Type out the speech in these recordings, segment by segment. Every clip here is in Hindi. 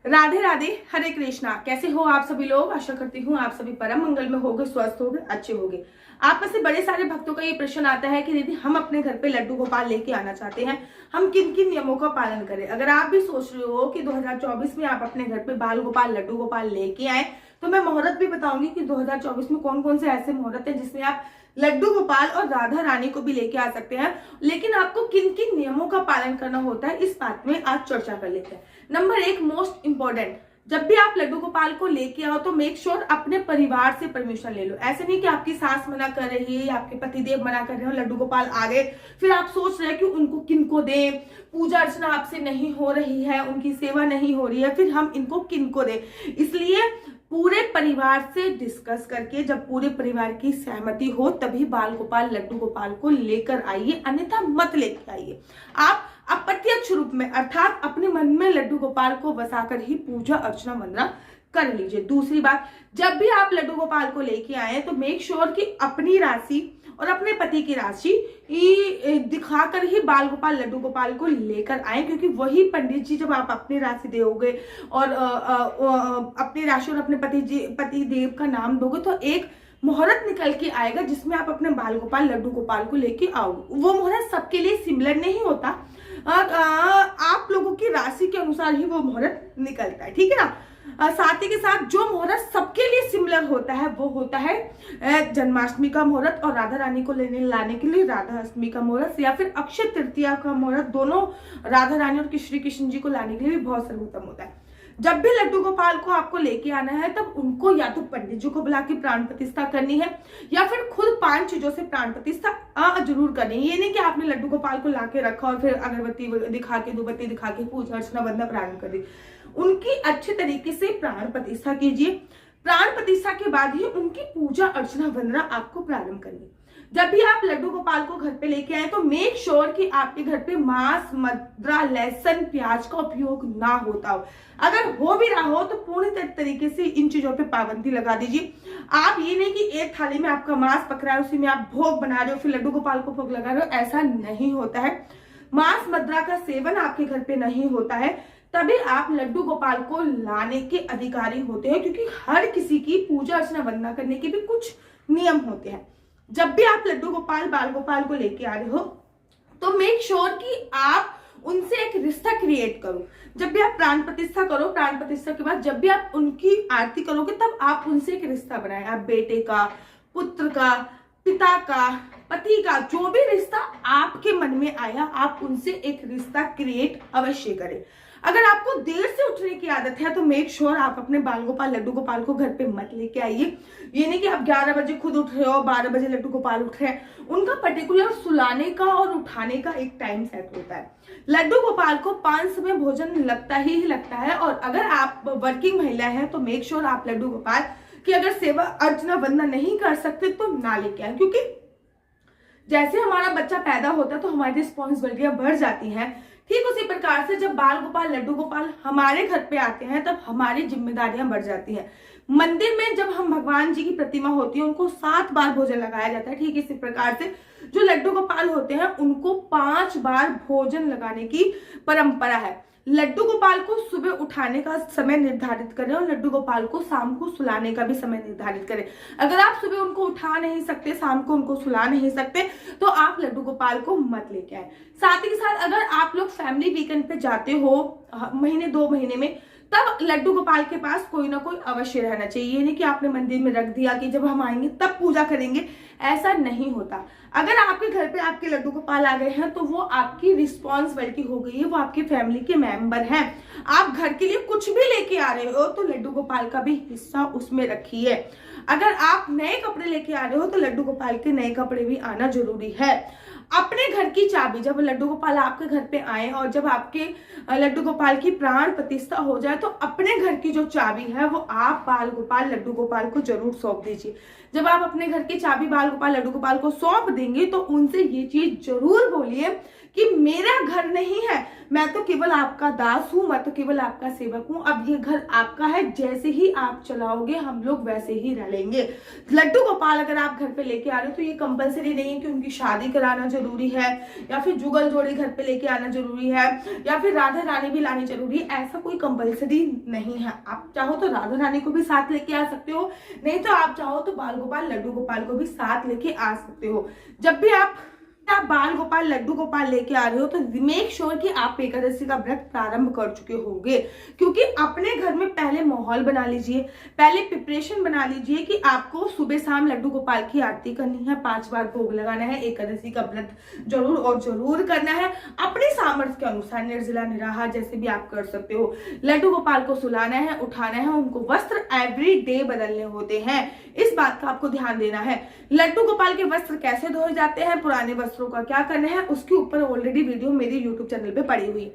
राधे राधे, हरे कृष्णा। कैसे हो आप सभी लोग? आशा करती हूँ आप सभी परम मंगल में होगे, स्वस्थ होगे, अच्छे होगे। आप में से बड़े सारे भक्तों का ये प्रश्न आता है कि दीदी हम अपने घर पे लड्डू गोपाल लेके आना चाहते हैं, हम किन किन नियमों का पालन करें। अगर आप भी सोच रहे हो कि 2024 में आप अपने घर पे बाल गोपाल लड्डू गोपाल लेके आए, तो मैं मुहूर्त भी बताऊंगी कि 2024 में कौन कौन से ऐसे मुहूर्त है जिसमें आप लड्डू गोपाल और राधा रानी को भी लेके आ सकते हैं। लेकिन आपको किन किन नियमों का पालन करना होता है, इस बात में आज चर्चा कर लेते हैं। नंबर एक, मोस्ट इंपॉर्टेंट, जब भी आप लड्डू गोपाल को लेके आओ तो मेक श्योर अपने परिवार से परमिशन ले लो। ऐसे नहीं कि आपकी सास मना कर रही है या आपके पतिदेव मना कर रहे हो, लड्डू गोपाल आ गए, फिर आप सोच रहे हैं कि उनको किनको दें, पूजा अर्चना आपसे नहीं हो रही है, उनकी सेवा नहीं हो रही है, फिर हम इनको किनको दें। इसलिए पूरे परिवार से डिस्कस करके, जब पूरे परिवार की सहमति हो तभी बाल गोपाल लड्डू गोपाल को लेकर आइए, अन्यथा मत लेके आइए। आप अप्रत्यक्ष रूप में अर्थात अपने मन में लड्डू गोपाल को बसाकर ही पूजा अर्चना वंदना कर लीजिए। दूसरी बात, जब भी आप लड्डू गोपाल को लेके आए तो मेक श्योर कि अपनी राशि और अपने पति की राशि दिखाकर ही बाल गोपाल लड्डू गोपाल को लेकर आए, क्योंकि वही पंडित जी, जब आप अपनी राशि दोगे और अपनी राशि और अपने पति देव का नाम दोगे तो एक मुहूर्त निकल के आएगा जिसमें आप अपने बाल गोपाल लड्डू गोपाल को लेके आओगे। वो मुहूर्त सबके लिए सिमिलर नहीं होता, आप लोगों की राशि के अनुसार ही वो मुहूर्त निकलता है, ठीक है ना। साथ ही के साथ जो मुहूर्त सबके लिए सिमिलर होता है वो होता है जन्माष्टमी का मुहूर्त और राधा रानी को लाने के लिए राधा अष्टमी का मुहूर्त, या फिर अक्षय तृतीया का मुहूर्त। दोनों राधा रानी और श्री कृष्ण जी को लाने के लिए भी बहुत सर्वोत्तम होता है। जब भी लड्डू गोपाल को आपको लेके आना है तब उनको या तो पंडित जी को बुला के प्राण प्रतिष्ठा करनी है या फिर खुद 5 चीजों से प्राण प्रतिष्ठा जरूर करनी है। ये नहीं कि आपने लड्डू गोपाल को लाके रखा और फिर अगरबत्ती दिखा के, धूपबत्ती दिखा के पूजा अर्चना वंदना प्रारंभ कर दी। उनकी अच्छे तरीके से प्राण प्रतिष्ठा कीजिए। प्राण प्रतिष्ठा के बाद ही उनकी पूजा अर्चना वंदना आपको प्रारंभ करनी। जब भी आप लड्डू गोपाल को घर पे लेके आए तो मेक श्योर कि आपके घर पे मांस, मदिरा, लहसुन, प्याज का उपयोग ना होता हो। अगर हो भी रहा हो तो पूर्ण तरीके से इन चीजों पे पाबंदी लगा दीजिए। आप ये नहीं कि एक थाली में आपका मांस पक रहा है, उसी में आप भोग बना रहे हो, फिर लड्डू गोपाल को भोग लगा रहे हो, ऐसा नहीं होता है। मांस मदिरा का सेवन आपके घर पे नहीं होता है, तभी आप लड्डू गोपाल को लाने के अधिकारी होते हैं, क्योंकि हर किसी की पूजा अर्चना वंदना करने के भी कुछ नियम होते हैं। जब भी आप लड्डू गोपाल बाल गोपाल को लेके आ रहे हो तो मेक श्योर कि आप उनसे एक रिश्ता क्रिएट करो। जब भी आप प्राण प्रतिष्ठा करो, प्राण प्रतिष्ठा के बाद जब भी आप उनकी आरती करोगे तब आप उनसे एक रिश्ता बनाए। आप बेटे का, पुत्र का, पिता का, पति का, जो भी रिश्ता आपके मन में आया आप उनसे एक रिश्ता क्रिएट अवश्य करें। अगर आपको देर से उठने की आदत है तो मेक श्योर आप अपने बाल गोपाल लड्डू गोपाल को घर पे मत लेके आइए। ये नहीं कि आप 11 बजे खुद उठ रहे हो, 12 बजे लड्डू गोपाल उठ रहे हैं। उनका पर्टिकुलर सुलाने का और उठाने का एक टाइम सेट होता है। लड्डू गोपाल को 5 समय भोजन लगता ही लगता है, और अगर आप वर्किंग महिला है तो मेक श्योर आप लड्डू गोपाल की अगर सेवा अर्चना वंदना नहीं कर सकते तो ना लेके आए, क्योंकि जैसे हमारा बच्चा पैदा होता है तो हमारी रिस्पॉन्सिबिलिटियां बढ़ जाती हैं। ठीक उसी प्रकार से जब बाल गोपाल लड्डू गोपाल हमारे घर पे आते हैं तब हमारी जिम्मेदारियां बढ़ जाती हैं। मंदिर में जब हम भगवान जी की प्रतिमा होती है उनको 7 बार भोजन लगाया जाता है, ठीक इसी प्रकार से जो लड्डू गोपाल होते हैं उनको 5 बार भोजन लगाने की परंपरा है। लड्डू गोपाल को सुबह उठाने का समय निर्धारित करें और लड्डू गोपाल को शाम को सुलाने का भी समय निर्धारित करें। अगर आप सुबह उनको उठा नहीं सकते, शाम को उनको सुला नहीं सकते, तो आप लड्डू गोपाल को मत लेके आए। साथ ही साथ अगर आप लोग फैमिली वीकेंड पे जाते हो महीने 2 महीने में, तब लड्डू गोपाल के पास कोई ना कोई अवश्य रहना चाहिए। ये नहीं कि आपने मंदिर में रख दिया कि जब हम आएंगे तब पूजा करेंगे, ऐसा नहीं होता। अगर आपके घर पे आपके लड्डू गोपाल आ गए हैं तो वो आपकी रिस्पॉन्सिबिलिटी हो गई है, वो आपकी फैमिली के मेंबर हैं। आप घर के लिए कुछ भी लेके आ रहे हो तो लड्डू गोपाल का भी हिस्सा उसमें रखिए। अगर आप नए कपड़े लेके आ रहे हो तो लड्डू गोपाल के नए कपड़े भी आना जरूरी है। अपने घर की चाबी, जब लड्डू गोपाल आपके घर पे आए और जब आपके लड्डू गोपाल की प्राण प्रतिष्ठा हो जाए तो अपने घर की जो चाबी है वो आप बाल गोपाल लड्डू गोपाल को जरूर सौंप दीजिए। जब आप अपने घर की चाबी बाल गोपाल लड्डू गोपाल को सौंप देंगे तो उनसे ये चीज जरूर बोलिए कि मेरा घर नहीं है, मैं तो केवल आपका दास हूं, मैं तो केवल आपका सेवक हूं, अब ये घर आपका है, जैसे ही आप चलाओगे हम लोग वैसे ही रह लेंगे। लड्डू गोपाल अगर आप घर पे लेके आ रहे हो तो ये कंपलसरी नहीं है कि उनकी शादी कराना जरूरी है, या फिर जुगल जोड़ी घर पे लेके आना जरूरी है, या फिर राधा रानी भी लानी जरूरी है। ऐसा कोई कंपलसरी नहीं है। आप चाहो तो राधा रानी को भी साथ लेके आ सकते हो, नहीं तो आप चाहो तो बाल गोपाल लड्डू गोपाल को भी साथ लेके आ सकते हो। जब भी आप बाल गोपाल लड्डू गोपाल लेके आ रहे हो तो मेक श्योर कि आप एकादशी का व्रत प्रारंभ कर चुके होंगे, क्योंकि अपने घर में पहले माहौल बना लीजिए, पहले प्रिपरेशन बना लीजिए कि आपको सुबह शाम लड्डू गोपाल की आरती करनी है, 5 बार भोग लगाना है, एकादशी का व्रत जरूर और जरूर करना है। अपने सामर्थ्य के अनुसार निर्जला निराहार जैसे भी आप कर सकते हो। लड्डू गोपाल को सुलाना है, उठाना है, उनको वस्त्र एवरी डे बदलने होते हैं, इस बात का आपको ध्यान देना है। लड्डू गोपाल के वस्त्र कैसे धोए जाते हैं, पुराने वस्त्रों का क्या करना है, उसके ऊपर ऑलरेडी वीडियो मेरे YouTube चैनल पे पड़ी हुई।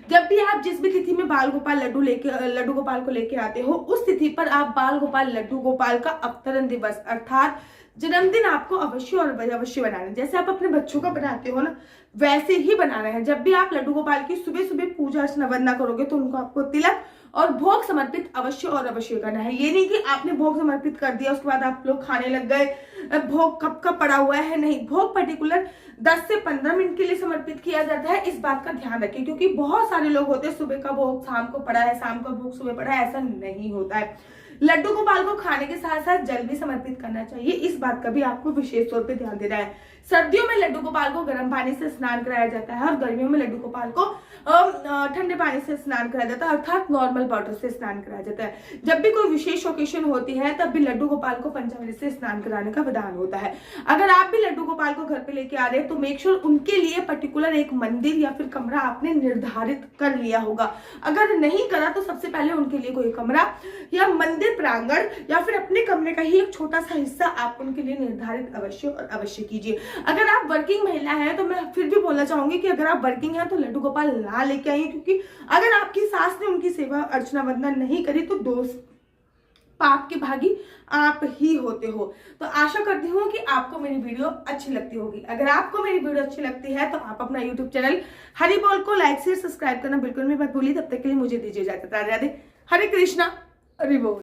जब भी आप जिस भी तिथि में बाल गोपाल लड्डू गोपाल को लेके आते हो, उस तिथि पर आप बाल गोपाल लड्डू गोपाल का अवतरण दिवस अर्थात जन्मदिन आपको अवश्य और अवश्य बनाना है। जैसे आप अपने बच्चों का बनाते हो ना, वैसे ही बनाना है। जब भी आप लड्डू गोपाल की सुबह सुबह पूजा अर्चना वंदना करोगे तो उनको आपको तिलक और भोग समर्पित अवश्य और अवश्य करना है। ये नहीं कि आपने भोग समर्पित कर दिया उसके बाद आप लोग खाने लग गए, भोग कब का पड़ा हुआ है, नहीं, भोग पर्टिकुलर 10 से 15 मिनट के लिए समर्पित किया जाता है। इस बात का ध्यान रखें, क्योंकि बहुत सारे लोग होते हैं सुबह का भोग शाम को पड़ा है, शाम का भोग सुबह पड़ा है, ऐसा नहीं होता है। लड्डू गोपाल को खाने के साथ साथ जल भी समर्पित करना चाहिए, इस बात का भी आपको विशेष तौर पे ध्यान देना है। सर्दियों में लड्डू गोपाल को गर्म पानी से स्नान कराया जाता है और गर्मियों में लड्डू गोपाल को ठंडे पानी से स्नान कराया जाता है, अर्थात नॉर्मल वाटर से स्नान कराया जाता है। जब भी कोई विशेष ओकेशन होती है तब भी लड्डू गोपाल को पंचामृत से स्नान कराने का विधान होता है। अगर आप भी लड्डू गोपाल को घर पे लेके आ रहे हैं तो मेक श्योर उनके लिए पर्टिकुलर एक मंदिर या फिर कमरा आपने निर्धारित कर लिया होगा। अगर नहीं करा तो सबसे पहले उनके लिए कोई कमरा या मंदिर प्रांगण या फिर अपने कमरे का ही एक छोटा सा हिस्सा आप उनके लिए निर्धारित अवश्य और अवश्य कीजिए। अगर आप वर्किंग महिला है तो मैं फिर भी बोलना चाहूंगी कि अगर आप वर्किंग है तो लड्डू गोपाल ना लेके आइए, क्योंकि अगर आपकी सास ने उनकी सेवा अर्चना वंदना नहीं करी तो दोष पाप के भागी आप ही होते हो। तो आशा करती हूँ कि आपको मेरी वीडियो अच्छी लगती होगी। अगर आपको मेरी वीडियो अच्छी लगती है तो आप अपना YouTube चैनल हरि बोल को लाइक शेयर सब्सक्राइब करना बिल्कुल भी मत भूलिए। तब तक के लिए मुझे दीजिए इजाजत। राधे राधे, हरे कृष्णा, हरि बोल।